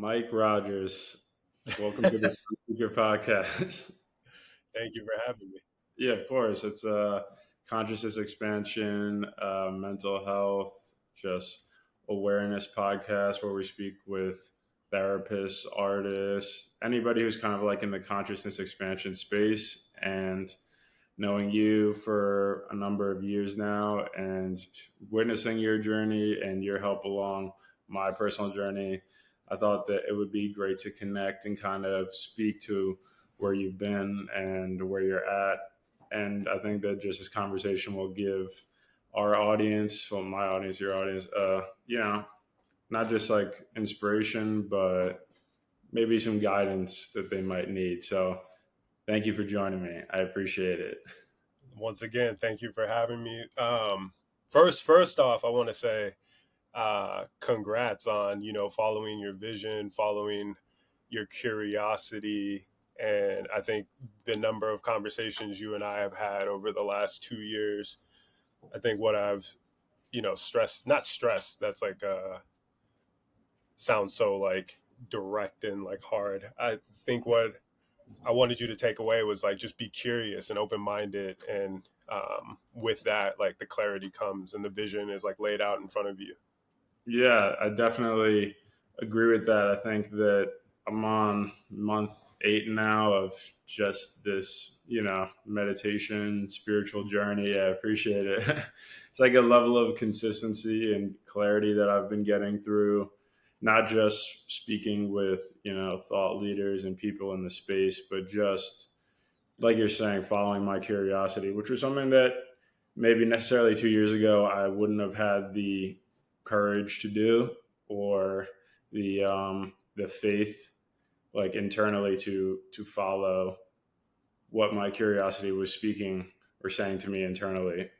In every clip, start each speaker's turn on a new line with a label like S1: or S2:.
S1: Mike Rodgers. Welcome to the Speaker Podcast.
S2: Thank you for having me.
S1: Yeah, of course. It's a consciousness expansion, mental health, just awareness podcast where we speak with therapists, artists, anybody who's kind of like in the consciousness expansion space. And knowing you for a number of years now and witnessing your journey and your help along my personal journey, I thought that it would be great to connect and kind of speak to where you've been and where you're at. And I think that just this conversation will give our audience, well, my audience, your audience, not just like inspiration, but maybe some guidance that they might need. So thank you for joining me. I appreciate it.
S2: Once again, thank you for having me. First off, I want to say congrats on following your vision, following your curiosity, and I think the number of conversations you and I have had over the last 2 years. I think what I've stressed, not stressed. That's like sounds so like direct and like hard. I think what I wanted you to take away was like just be curious and open minded, and with that, like the clarity comes and the vision is like laid out in front of you.
S1: Yeah, I definitely agree with that. I think that I'm on month 8 now of just this, meditation, spiritual journey. I appreciate it. It's like a level of consistency and clarity that I've been getting through, not just speaking with, thought leaders and people in the space, but just like you're saying, following my curiosity, which was something that maybe necessarily 2 years ago I wouldn't have had the courage to do, or the faith like internally to follow what my curiosity was speaking or saying to me internally.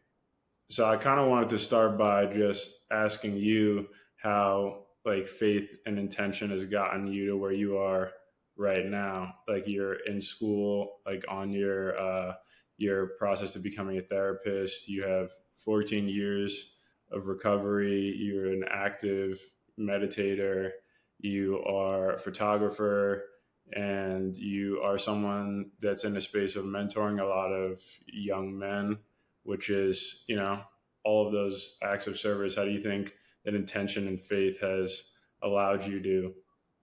S1: So I kind of wanted to start by just asking you how like faith and intention has gotten you to where you are right now. Like you're in school, like on your process of becoming a therapist. You have 14 years of recovery. You're an active meditator. You are a photographer, and you are someone that's in the space of mentoring a lot of young men, which is, all of those acts of service. How do you think that intention and faith has allowed you to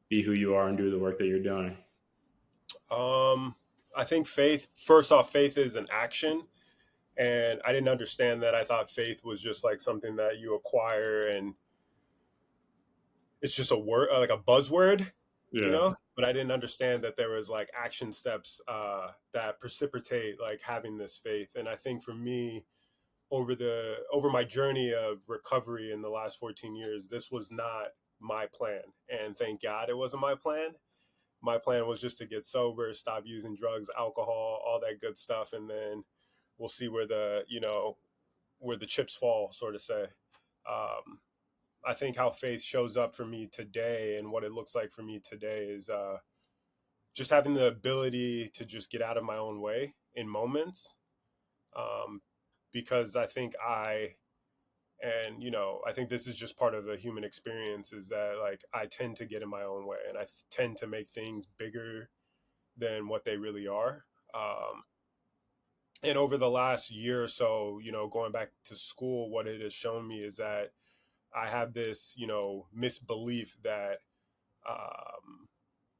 S1: be who you are and do the work that you're doing?
S2: Um, I think faith. First off, faith is an action, and I didn't understand that. I thought faith was just like something that you acquire, and it's just a word, like a buzzword,
S1: Yeah.
S2: But I didn't understand that there was like action steps that precipitate like having this faith. And I think for me, over my journey of recovery in the last 14 years, this was not my plan, and thank God it wasn't my plan. My plan was just to get sober, stop using drugs, alcohol, all that good stuff, and then we'll see where the chips fall, sort of say. um, I think how faith shows up for me today and what it looks like for me today is just having the ability to just get out of my own way in moments. um, because I think this is just part of the human experience, is that like I tend to get in my own way, and I tend to make things bigger than what they really are. Um, and over the last year or so, going back to school, what it has shown me is that I have this, misbelief that um,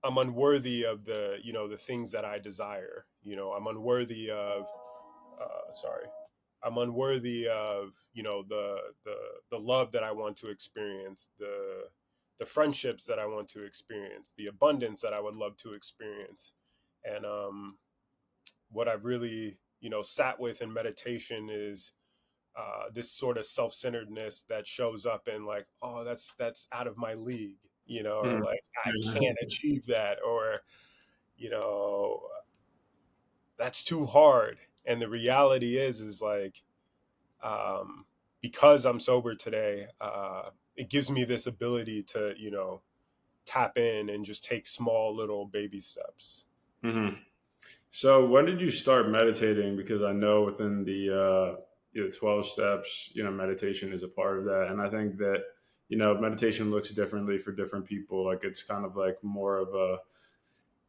S2: I'm unworthy of the things that I desire. I'm unworthy of, sorry, I'm unworthy of, the love that I want to experience, the friendships that I want to experience, the abundance that I would love to experience. And what I've really, sat with in meditation is this sort of self-centeredness that shows up in like, oh, that's out of my league, or
S1: Mhm.
S2: like I can't achieve that, or you know that's too hard. And the reality is like, um, because I'm sober today, it gives me this ability to tap in and just take small little baby steps.
S1: Hmm. So when did you start meditating? Because I know within the 12 steps, meditation is a part of that. And I think that meditation looks differently for different people. Like it's kind of like more of a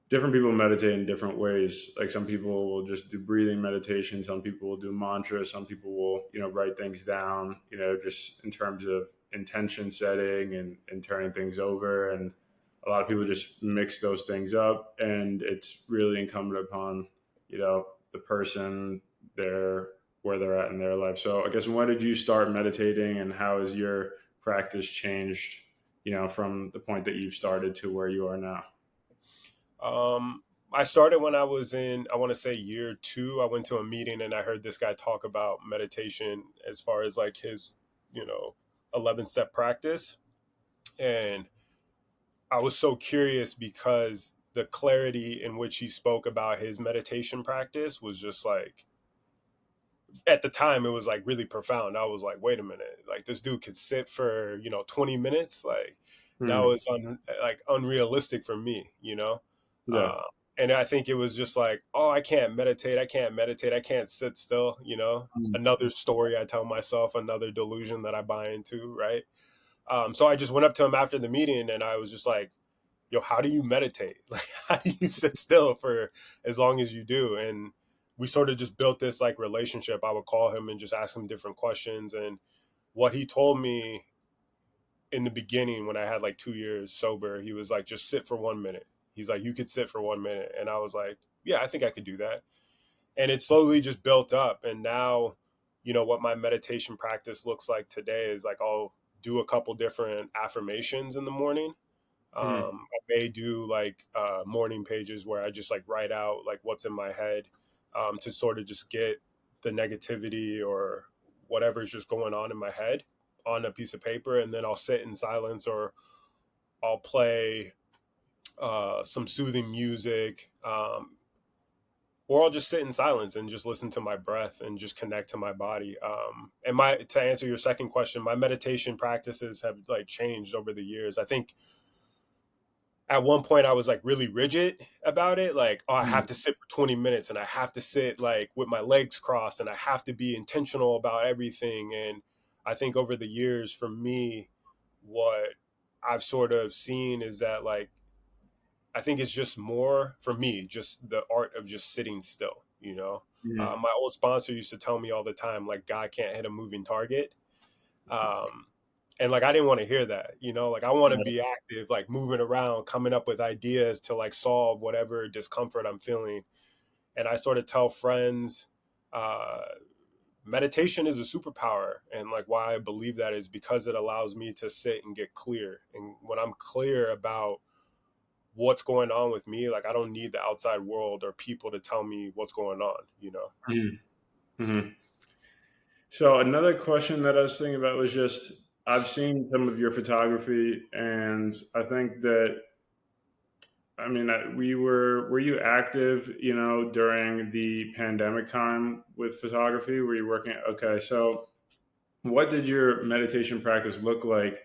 S1: different people meditate in different ways. Like some people will just do breathing meditation, some people will do mantras, some people will, write things down, just in terms of intention setting and turning things over. And a lot of people just mix those things up, and it's really incumbent upon, the person, their where they're at in their life. So I guess, when did you start meditating, and how has your practice changed, from the point that you've started to where you are now?
S2: I started when I was in, I want to say year two. I went to a meeting and I heard this guy talk about meditation as far as like his, you know, 11 step practice. And I was so curious because the clarity in which he spoke about his meditation practice was just like, at the time, it was like really profound. I was like, wait a minute, like this dude could sit for, 20 minutes. Like that
S1: Hmm.
S2: was like unrealistic for me,
S1: Yeah.
S2: Uh, and I think it was just like, oh, I can't meditate. I can't sit still, another story I tell myself, another delusion that I buy into. Right. So I just went up to him after the meeting and I was just like, yo, how do you meditate? Like, how do you sit still for as long as you do? And we sort of just built this like relationship. I would call him and just ask him different questions. And what he told me in the beginning when I had like 2 years sober, he was like, just sit for 1 minute. He's like, you could sit for 1 minute. And I was like, yeah, I think I could do that. And it slowly just built up. And now, what my meditation practice looks like today is like I'll do a couple different affirmations in the morning.
S1: Hmm.
S2: I may do like morning pages where I just like write out like what's in my head, to sort of just get the negativity or whatever's just going on in my head on a piece of paper, and then I'll sit in silence or I'll play some soothing music, or I'll just sit in silence and just listen to my breath and just connect to my body. And my to answer your second question, my meditation practices have like changed over the years. I think at one point I was like really rigid about it. Like, oh, I have to sit for 20 minutes and I have to sit like with my legs crossed and I have to be intentional about everything. And I think over the years for me, what I've sort of seen is that like, I think it's just more for me, just the art of just sitting still,
S1: Hmm.
S2: My old sponsor used to tell me all the time, like, God can't hit a moving target. Um, and like I didn't want to hear that, like I want to be active, like moving around, coming up with ideas to like solve whatever discomfort I'm feeling. And I sort of tell friends, uh, meditation is a superpower, and like why I believe that is because it allows me to sit and get clear. And when I'm clear about what's going on with me, like I don't need the outside world or people to tell me what's going on.
S1: Hmm. Hmm. So another question that I was thinking about was just, I've seen some of your photography, and I think that, I mean, were you active, during the pandemic time with photography? Were you working? Okay, so what did your meditation practice look like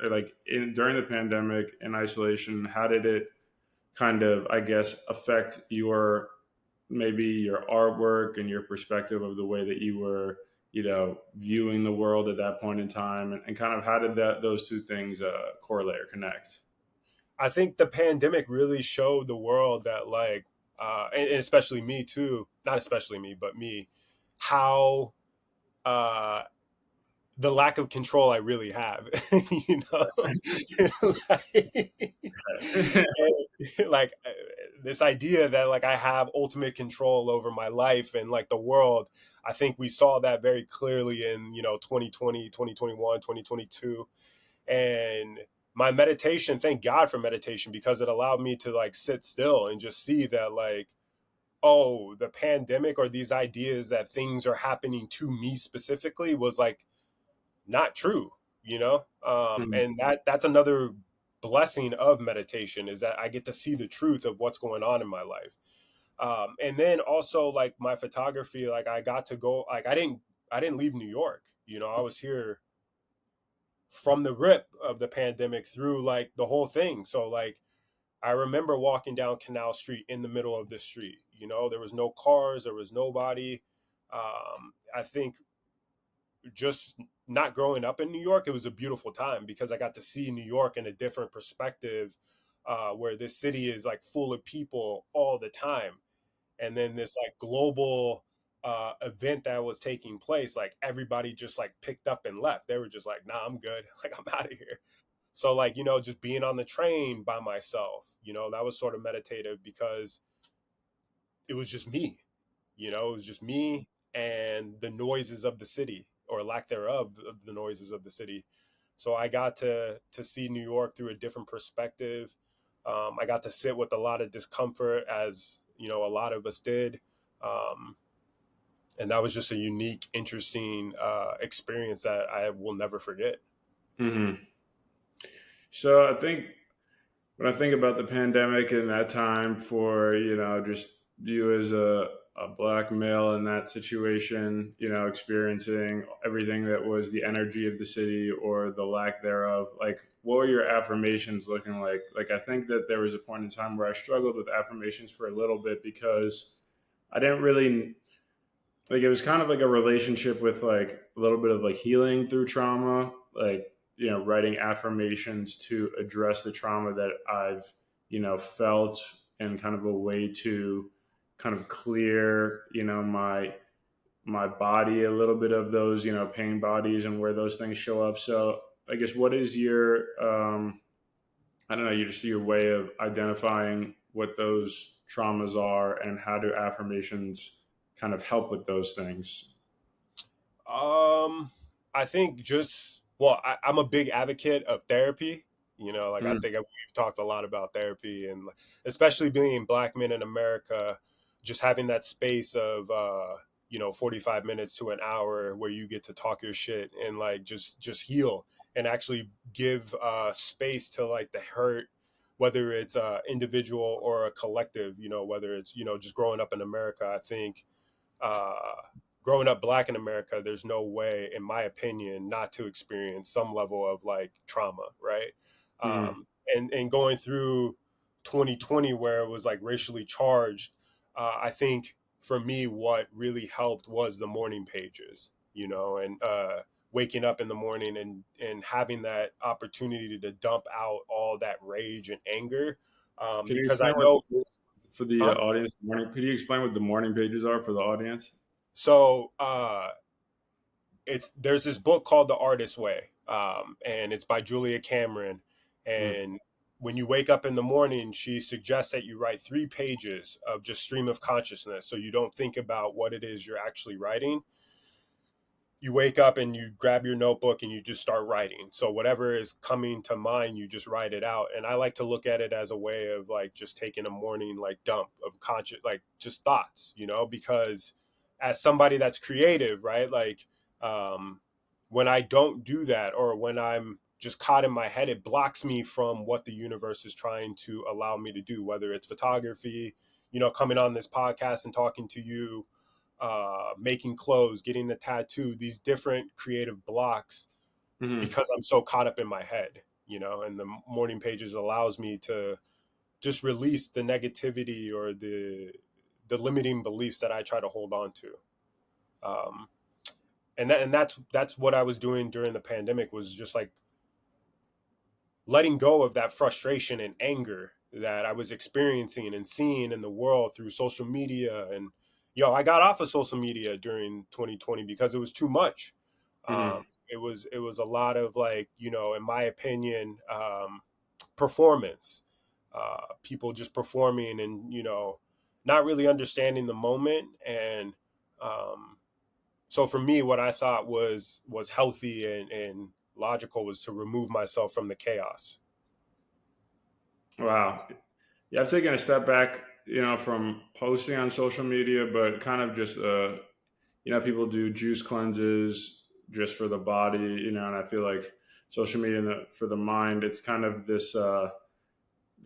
S1: during the pandemic in isolation? How did it kind of, I guess, affect your, maybe your artwork and your perspective of the way that you were, viewing the world at that point in time, and kind of how did those two things correlate or connect?
S2: I think the pandemic really showed the world that like, and especially me too, not especially me, but me, how uh the lack of control I really have, you know, like, like this idea that like I have ultimate control over my life and like the world. I think we saw that very clearly in, 2020, 2021, 2022. And my meditation, thank God for meditation because it allowed me to like sit still and just see that like, oh, the pandemic or these ideas that things are happening to me specifically was like not true,
S1: Mhm.
S2: and that's another blessing of meditation is that I get to see the truth of what's going on in my life. And then also like my photography, like I got to go, like I didn't leave New York. I was here from the rip of the pandemic through like the whole thing. So like I remember walking down Canal Street in the middle of the street. There was no cars, there was nobody. I think just not growing up in New York, it was a beautiful time because I got to see New York in a different perspective, where this city is like full of people all the time. And then this like global event that was taking place, like everybody just like picked up and left. They were just like, nah, I'm good. Like, I'm out of here. So, like, just being on the train by myself, that was sort of meditative because it was just me. It was just me and the noises of the city, or lack thereof of the noises of the city. So I got to see New York through a different perspective. I got to sit with a lot of discomfort, as a lot of us did, um, and that was just a unique, interesting experience that I will never forget.
S1: Hmm. So I think when I think about the pandemic and that time for, just you as a black male in that situation, experiencing everything that was the energy of the city or the lack thereof, like what were your affirmations looking like? Like I think that there was a point in time where I struggled with affirmations for a little bit because I didn't really like it was kind of like a relationship with like a little bit of like healing through trauma, like writing affirmations to address the trauma that I've felt, and kind of a way to kind of clear my body a little bit of those pain bodies and where those things show up. So I guess what is your I don't know, your way of identifying what those traumas are, and how do affirmations kind of help with those things?
S2: Um, I think just well, I'm a big advocate of therapy. Like I
S1: Mm,
S2: think we've talked a lot about therapy, and especially being black men in America, just having that space of 45 minutes to an hour where you get to talk your shit and like just heal and actually give space to like the hurt, whether it's individual or a collective. Whether it's just growing up in America. I think uh, growing up black in America, there's no way, in my opinion, not to experience some level of like trauma, right?
S1: mm,
S2: And going through 2020, where it was like racially charged, I think for me, what really helped was the morning pages, and waking up in the morning and having that opportunity to dump out all that rage and anger,
S1: can you
S2: because I
S1: explain what
S2: know,
S1: for the
S2: huh?
S1: audience? Morning. Could you explain what the morning pages are for the audience?
S2: So there's this book called The Artist's Way, and it's by Julia Cameron.
S1: Mm,
S2: And when you wake up in the morning, she suggests that you write 3 pages of just stream of consciousness, so you don't think about what it is you're actually writing. You wake up and you grab your notebook and you just start writing. So whatever is coming to mind, you just write it out. And I like to look at it as a way of like just taking a morning like dump of conscious, like just thoughts, because as somebody that's creative, right? Like um, when I don't do that, or when I'm just caught in my head, it blocks me from what the universe is trying to allow me to do, whether it's photography, coming on this podcast and talking to you, making clothes, getting a tattoo, these different creative blocks,
S1: mm.
S2: because I'm so caught up in my head, and the morning pages allows me to just release the negativity or the limiting beliefs that I try to hold on to. Um, and that's what I was doing during the pandemic, was just like letting go of that frustration and anger that I was experiencing and seeing in the world through social media. And I got off of social media during 2020 because it was too much.
S1: Mm.
S2: It was a lot of like, in my opinion, performance. People just performing and not really understanding the moment. And so for me, what I thought was healthy and logical was to remove myself from the chaos.
S1: Wow. Yeah, I've taken a step back, from posting on social media, but kind of just, people do juice cleanses just for the body, and I feel like social media for the mind, it's kind of this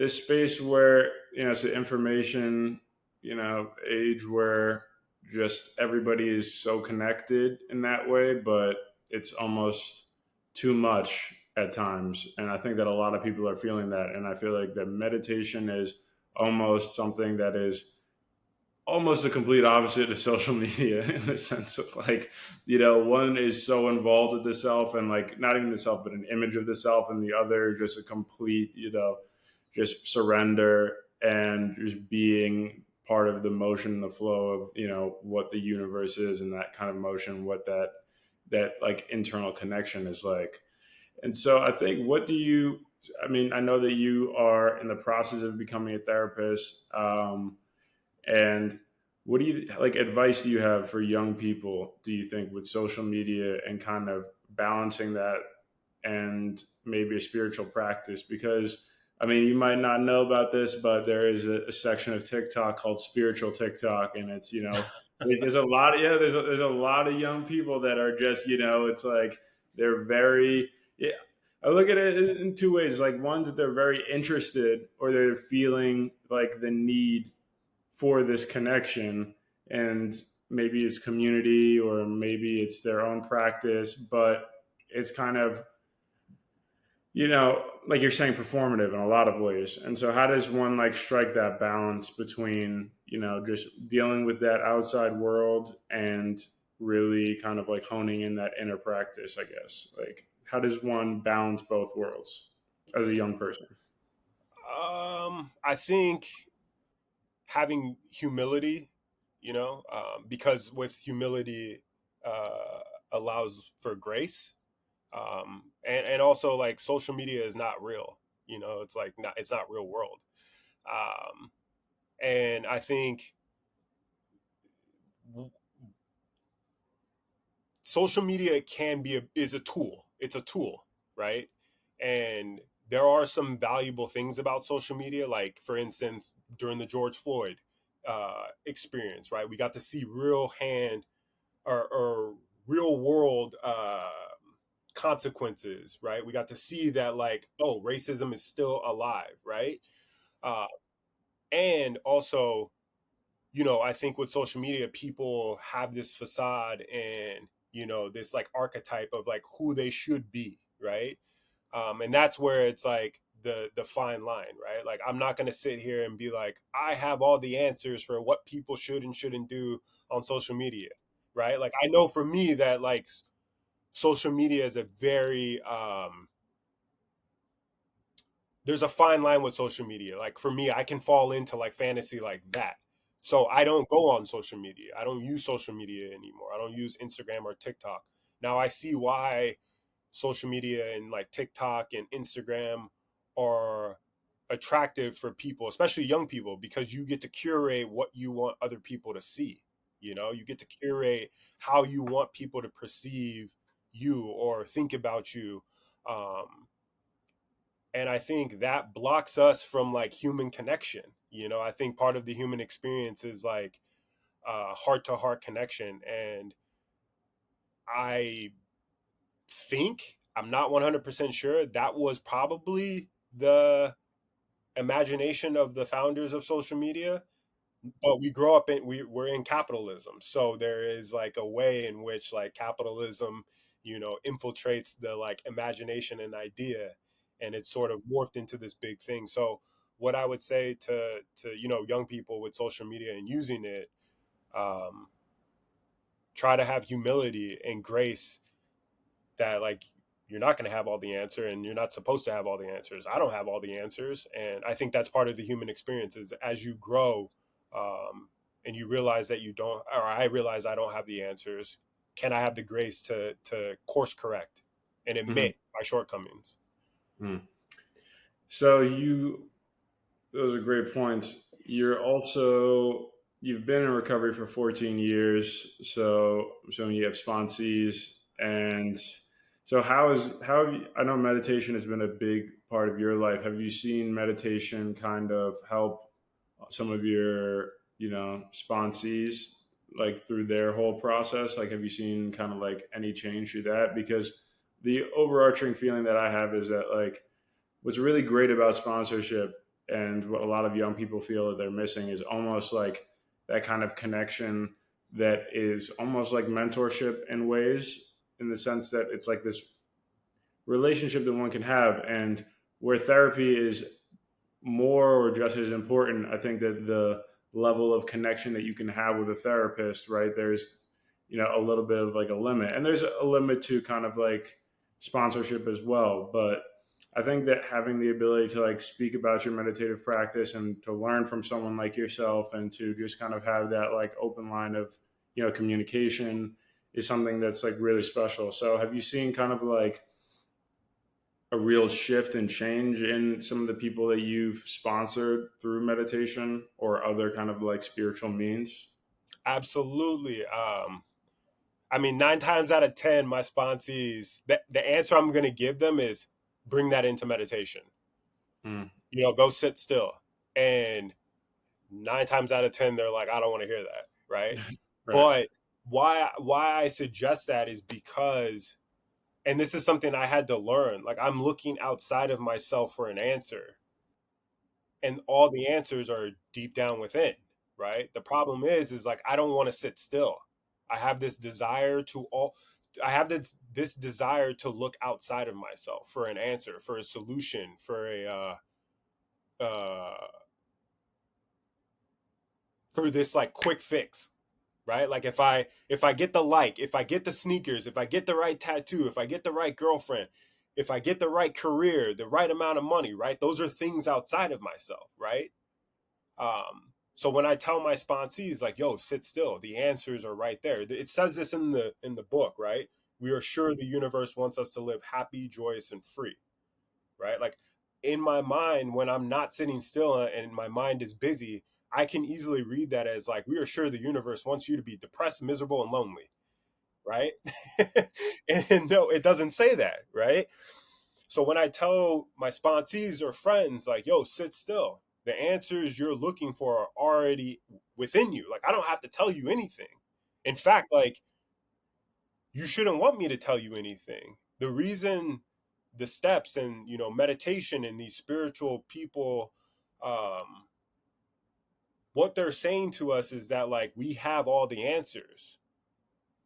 S1: space where it's an information age where just everybody is so connected in that way, but it's almost too much at times, and I think that a lot of people are feeling that, and I feel like that meditation is almost something that is almost the complete opposite of social media in the sense of like, one is so involved with the self and like not even the self, but an image of the self, and the other just a complete, just surrender and just being part of the motion and the flow of, what the universe is, and that kind of motion, what that like internal connection is like. And so I think, I mean, I know that you are in the process of becoming a therapist. And what do you like advice do you have for young people, do you think, with social media and kind of balancing that and maybe a spiritual practice? Because I mean, you might not know about this, but there is a section of TikTok called spiritual TikTok, and it's, there's a lot of, there's a lot of young people that are just, it's like they're very, yeah, I look at it in two ways. Like, one's that they're very interested, or they're feeling like the need for this connection, and maybe it's community or maybe it's their own practice, but it's kind of, like you're saying, performative in a lot of ways. And so how does one like strike that balance between, just dealing with that outside world and really kind of like honing in that inner practice, I guess? Like, how does one balance both worlds as a young person?
S2: I think having humility, because with humility allows for grace, and also like social media is not real. It's like it's not real world. Um, and I think social media is a tool. It's a tool, right? And there are some valuable things about social media, like for instance, during the George Floyd experience, right? We got to see real hand or real world consequences, right? We got to see that, like, oh, racism is still alive, right? Uh, and also, I think with social media, people have this facade and, this like archetype of like who they should be, right? And that's where it's like the fine line, right? Like, I'm not going to sit here and be like, I have all the answers for what people should and shouldn't do on social media, right? Like, I know for me that like social media is a very there's a fine line with social media. Like for me, I can fall into like fantasy like that. So I don't go on social media. I don't use social media anymore. I don't use Instagram or TikTok. Now I see why social media and like TikTok and Instagram are attractive for people, especially young people, because you get to curate what you want other people to see. You get to curate how you want people to perceive you or think about you. Um, and I think that blocks us from like human connection. I think part of the human experience is like heart to heart connection. And I think, I'm not 100% sure, that was probably the imagination of the founders of social media. But we grow up we're in capitalism, so there is like a way in which like capitalism infiltrates the like imagination and idea, and it's sort of morphed into this big thing. So what I would say to young people with social media and using it, um, try to have humility and grace, that like you're not going to have all the answer and you're not supposed to have all the answers. I don't have all the answers, and I think that's part of the human experience. Is as you grow, and you realize that you don't, or I realize I don't have the answers, can I have the grace to course correct and
S1: Mhm.
S2: admit my shortcomings?
S1: Mhm. So those are great points. You've been in recovery for 14 years, so you have sponsees, and so how have you, I know meditation has been a big part of your life. Have you seen meditation kind of help some of your, sponsees, like through their whole process? Like, have you seen kind of like any change through that? Because the overarching feeling that I have is that, like, what's really great about sponsorship, and what a lot of young people feel that they're missing, is almost like that kind of connection that is almost like mentorship in ways, in the sense that it's like this relationship that one can have, and where therapy is more or just as important. I think that level of connection that you can have with a therapist, right? There's, a little bit of like a limit, and there's a limit to kind of like sponsorship as well. But I think that having the ability to like speak about your meditative practice and to learn from someone like yourself and to just kind of have that like open line of, communication is something that's like really special. So have you seen kind of like a real shift and change in some of the people that you've sponsored through meditation or other kind of like spiritual means?
S2: Absolutely. I mean, 9 times out of 10, my sponsees, the answer I'm going to give them is bring that into meditation.
S1: Mm,
S2: Go sit still. And 9 times out of 10, they're like, I don't want to hear that. Right.
S1: right.
S2: But why I suggest that is because, and this is something I had to learn, like I'm looking outside of myself for an answer, and all the answers are deep down within, right? The problem is like I don't want to sit still. I have this desire to all I have this desire to look outside of myself for an answer, for a solution, uh for this like quick fix, right? Like if I get the like, if I get the sneakers, if I get the right tattoo, if I get the right girlfriend, if I get the right career, the right amount of money, right? Those are things outside of myself, right? So when I tell my sponsees like, "Yo, sit still," the answers are right there. It says this in the book, right? We are sure the universe wants us to live happy, joyous, and free, right? Like in my mind, when I'm not sitting still and my mind is busy, I can easily read that as like, we are sure the universe wants you to be depressed, miserable, and lonely, right? And no, it doesn't say that, right? So when I tell my sponsees or friends, like, yo, sit still, the answers you're looking for are already within you. Like, I don't have to tell you anything. In fact, like, you shouldn't want me to tell you anything. The reason the steps and, meditation and these spiritual people, um, what they're saying to us is that, like, we have all the answers.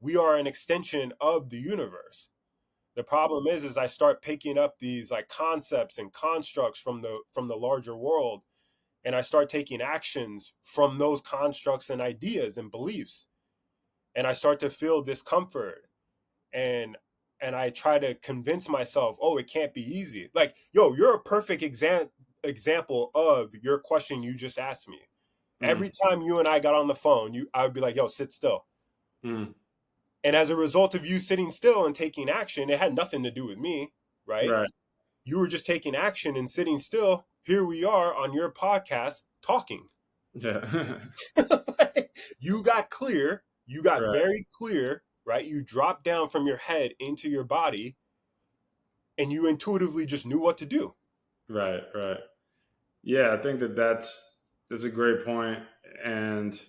S2: We are an extension of the universe. The problem is I start picking up these like concepts and constructs from the larger world, and I start taking actions from those constructs and ideas and beliefs, and I start to feel discomfort, and I try to convince myself, oh, it can't be easy. Like, yo, you're a perfect example of your question you just asked me.
S1: Mm,
S2: Every time you and I got on the phone, I would be like, yo, sit still.
S1: mm,
S2: And as a result of you sitting still and taking action, it had nothing to do with me, right?
S1: right.
S2: You were just taking action and sitting still. Here we are on your podcast talking.
S1: Yeah.
S2: You got clear. You got
S1: right.
S2: very clear, right? You dropped down from your head into your body, and you intuitively just knew what to do.
S1: Right. Right. Yeah, I think that that's a great point, and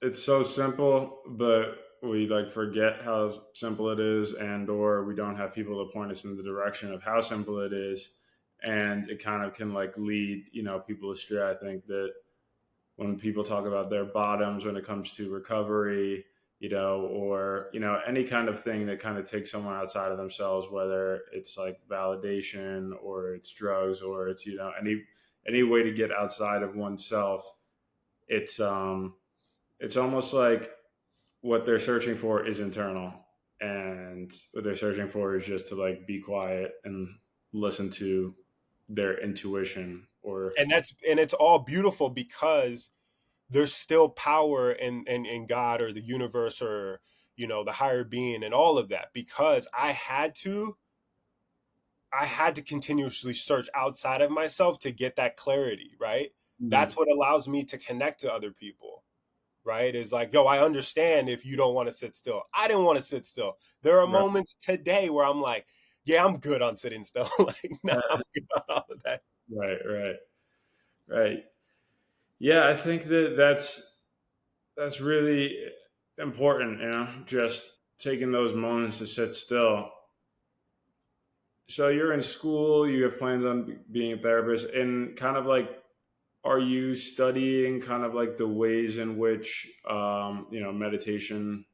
S1: it's so simple, but we like forget how simple it is, and or we don't have people to point us in the direction of how simple it is, and it kind of can like lead people astray. I think that when people talk about their bottoms when it comes to recovery, or any kind of thing that kind of takes someone outside of themselves, whether it's like validation or it's drugs or it's any way to get outside of oneself, it's almost like what they're searching for is internal, and what they're searching for is just to like be quiet and listen to their intuition or
S2: And it's all beautiful because there's still power in God or the universe or the higher being and all of that, because I had to continuously search outside of myself to get that clarity, right? That's
S1: Mm,
S2: what allows me to connect to other people, right? Is like, yo, I understand if you don't want to sit still. I didn't want to sit still. There are
S1: right,
S2: moments today where I'm like, yeah, I'm good on sitting still. Like, nah, I'm good on all of that.
S1: right, right, right. Yeah, I think that that's really important, just taking those moments to sit still. So you're in school, you have plans on being a therapist, and kind of like, are you studying kind of like the ways in which meditation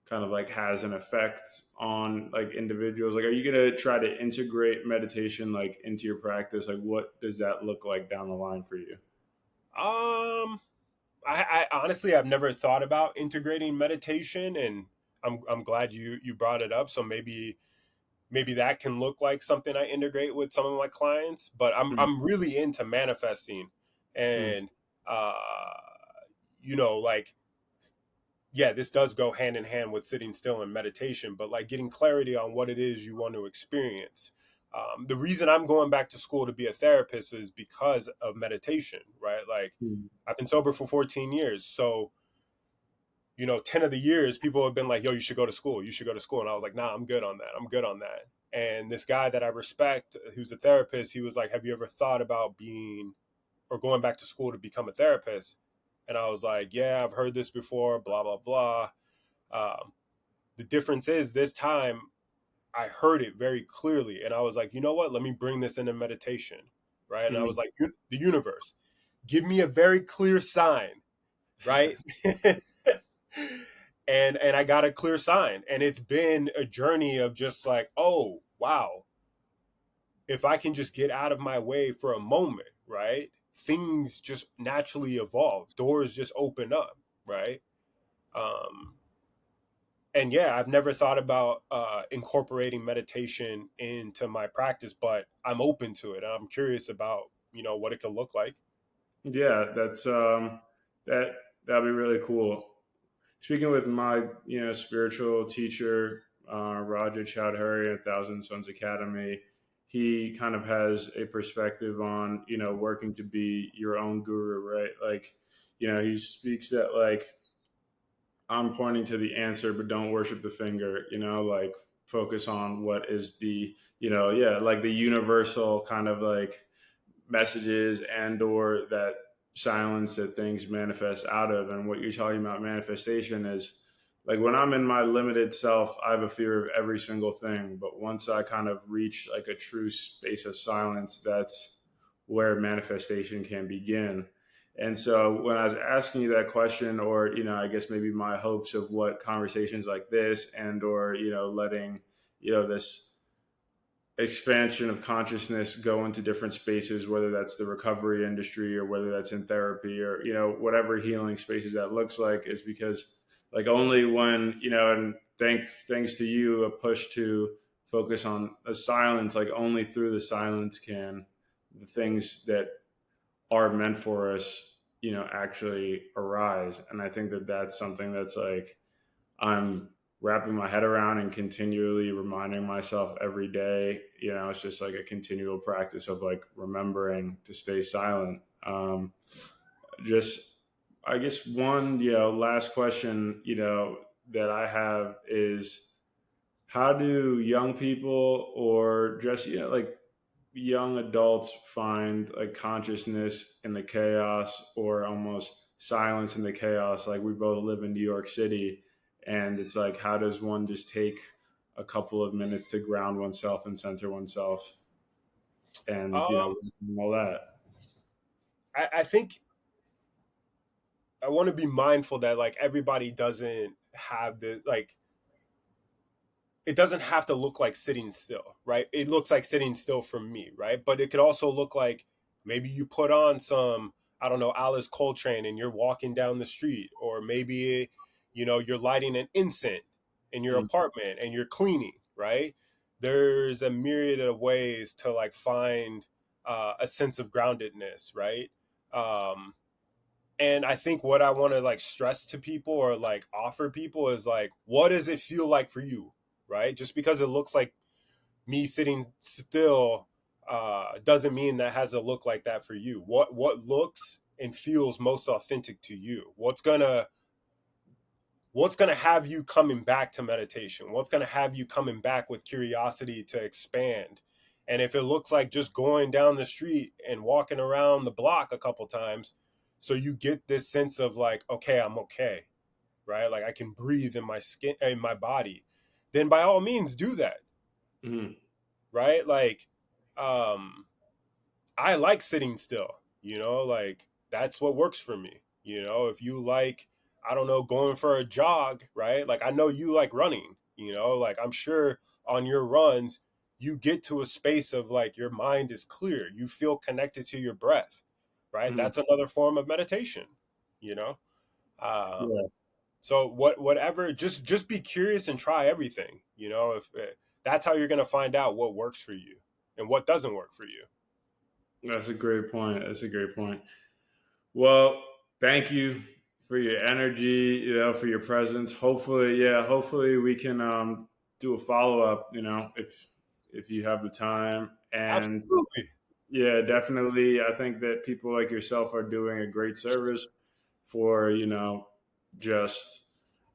S1: kind of like has an effect on like individuals? Like, are you going to try to integrate meditation like into your practice? Like, what does that look like down the line for you?
S2: Um, I honestly I've never thought about integrating meditation, and I'm glad you brought it up. So maybe that can look like something I integrate with some of my clients. But I'm really into manifesting,
S1: Mm-hmm.
S2: and uh, like, yeah, this does go hand in hand with sitting still and meditation, but like getting clarity on what it is you want to experience. The reason I'm going back to school to be a therapist is because of meditation, right? Like, I've been sober for 14 years. So, 10 of the years, people have been like, yo, you should go to school. You should go to school. And I was like, nah, I'm good on that. I'm good on that. And this guy that I respect, who's a therapist, he was like, have you ever thought about being or going back to school to become a therapist? And I was like, yeah, I've heard this before, blah, blah, blah. Um, the difference is this time I heard it very clearly. And I was like, you know what? Let me bring this into meditation. Right. And I was like, the universe, give me a very clear sign. Right. And I got a clear sign. And it's been a journey of just like, oh, wow. If I can just get out of my way for a moment, right? Things just naturally evolve. Doors just open up, right? Um, and yeah, I've never thought about incorporating meditation into my practice, but I'm open to it. I'm curious about what it could look like.
S1: Yeah, that that'd be really cool. Speaking with my spiritual teacher, Roger Chowdhury at Thousand Sons Academy, he kind of has a perspective on working to be your own guru, right? Like, he speaks that like I'm pointing to the answer, but don't worship the finger. Like focus on what is the yeah, like the universal kind of like messages and or that silence that things manifest out of. And what you're talking about manifestation is like when I'm in my limited self, I have a fear of every single thing, but once I kind of reach like a true space of silence, that's where manifestation can begin. And so when I was asking you that question, or I guess maybe my hopes of what conversations like this and or letting this expansion of consciousness go into different spaces, whether that's the recovery industry or whether that's in therapy or whatever healing spaces that looks like, is because like only when and thanks to you, a push to focus on a silence, like only through the silence can the things that are meant for us actually arise. And I think that that's something that's like I'm wrapping my head around and continually reminding myself every day. It's just like a continual practice of like remembering to stay silent. Just, I guess one, last question, that I have is how do young people or just, like young adults find like consciousness in the chaos or almost silence in the chaos? Like we both live in New York City, and it's like how does one just take a couple of minutes to ground oneself and center oneself and
S2: Um,
S1: all that.
S2: I think I want to be mindful that like everybody doesn't have the like it doesn't have to look like sitting still, right? It looks like sitting still for me, right? But it could also look like maybe you put on some, I don't know, Alice Coltrane and you're walking down the street, or maybe, you're lighting an incense in your
S1: Mm.
S2: apartment and you're cleaning, right? There's a myriad of ways to like find a sense of groundedness, right? Um, and I think what I want to like stress to people or like offer people is like, what does it feel like for you? Right? Just because it looks like me sitting still doesn't mean that has to look like that for you. What looks and feels most authentic to you? What's gonna have you coming back to meditation? What's gonna have you coming back with curiosity to expand? And if it looks like just going down the street and walking around the block a couple times, so you get this sense of like, okay, I'm okay, right? Like I can breathe in my skin, in my body, then by all means do that,
S1: Mm.
S2: right? Like, um, I like sitting still, like that's what works for me. If you like, I don't know, going for a jog, right? Like I know you like running, like I'm sure on your runs, you get to a space of like your mind is clear, you feel connected to your breath, right?
S1: Mhm.
S2: That's another form of meditation, you know.
S1: Yeah,
S2: So whatever, just be curious and try everything. If that's how you're going to find out what works for you and what doesn't work for you.
S1: that's a great point. That's a great point. Well, thank you for your energy, for your presence. Hopefully, yeah, hopefully we can do a follow up, if you have the time. And
S2: Absolutely.
S1: yeah, definitely. I think that people like yourself are doing a great service for, just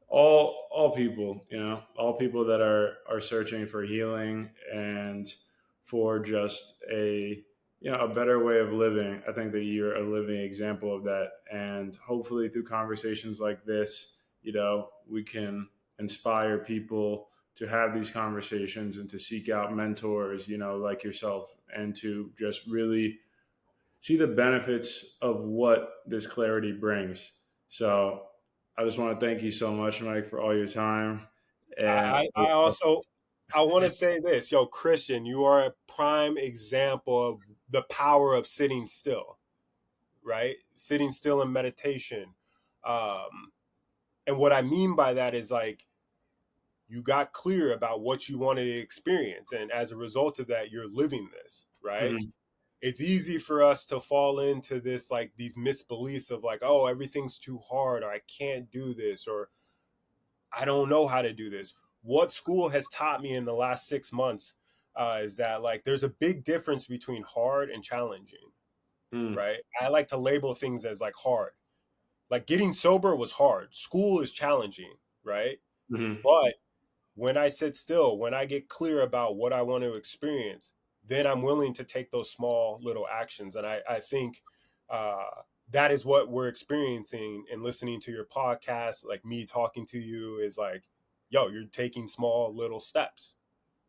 S1: all people that are searching for healing and for just a better way of living. I think that you're a living example of that, and hopefully through conversations like this, we can inspire people to have these conversations and to seek out mentors, like yourself, and to just really see the benefits of what this clarity brings. So I just want to thank you so much, Mike, for all your time. And
S2: I also I want to say this, yo, Christian, you are a prime example of the power of sitting still, right? Sitting still in meditation. Um, and what I mean by that is like you got clear about what you wanted to experience, and as a result of that, you're living this, right?
S1: Mhm,
S2: It's easy for us to fall into this like these misbeliefs of like, oh, everything's too hard, or I can't do this, or I don't know how to do this. What school has taught me in the last 6 months is that like there's a big difference between hard and challenging,
S1: mhm,
S2: right? I like to label things as like hard. Like getting sober was hard. School is challenging, right?
S1: mhm.
S2: But when I sit still, when I get clear about what I want to experience, then I'm willing to take those small little actions. And I think that is what we're experiencing and listening to your podcast, like me talking to you is like, yo, you're taking small little steps.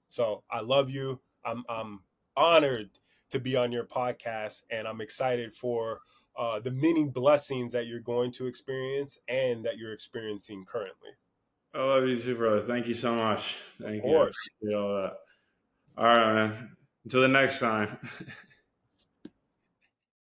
S2: So I love you. I'm honored to be on your podcast, and I'm excited for the many blessings that you're going to experience and that you're experiencing currently.
S1: I love you too, brother. Thank you so much.
S2: Of
S1: Thank you. I
S2: course.
S1: appreciate all that. All right, man. Until the next time.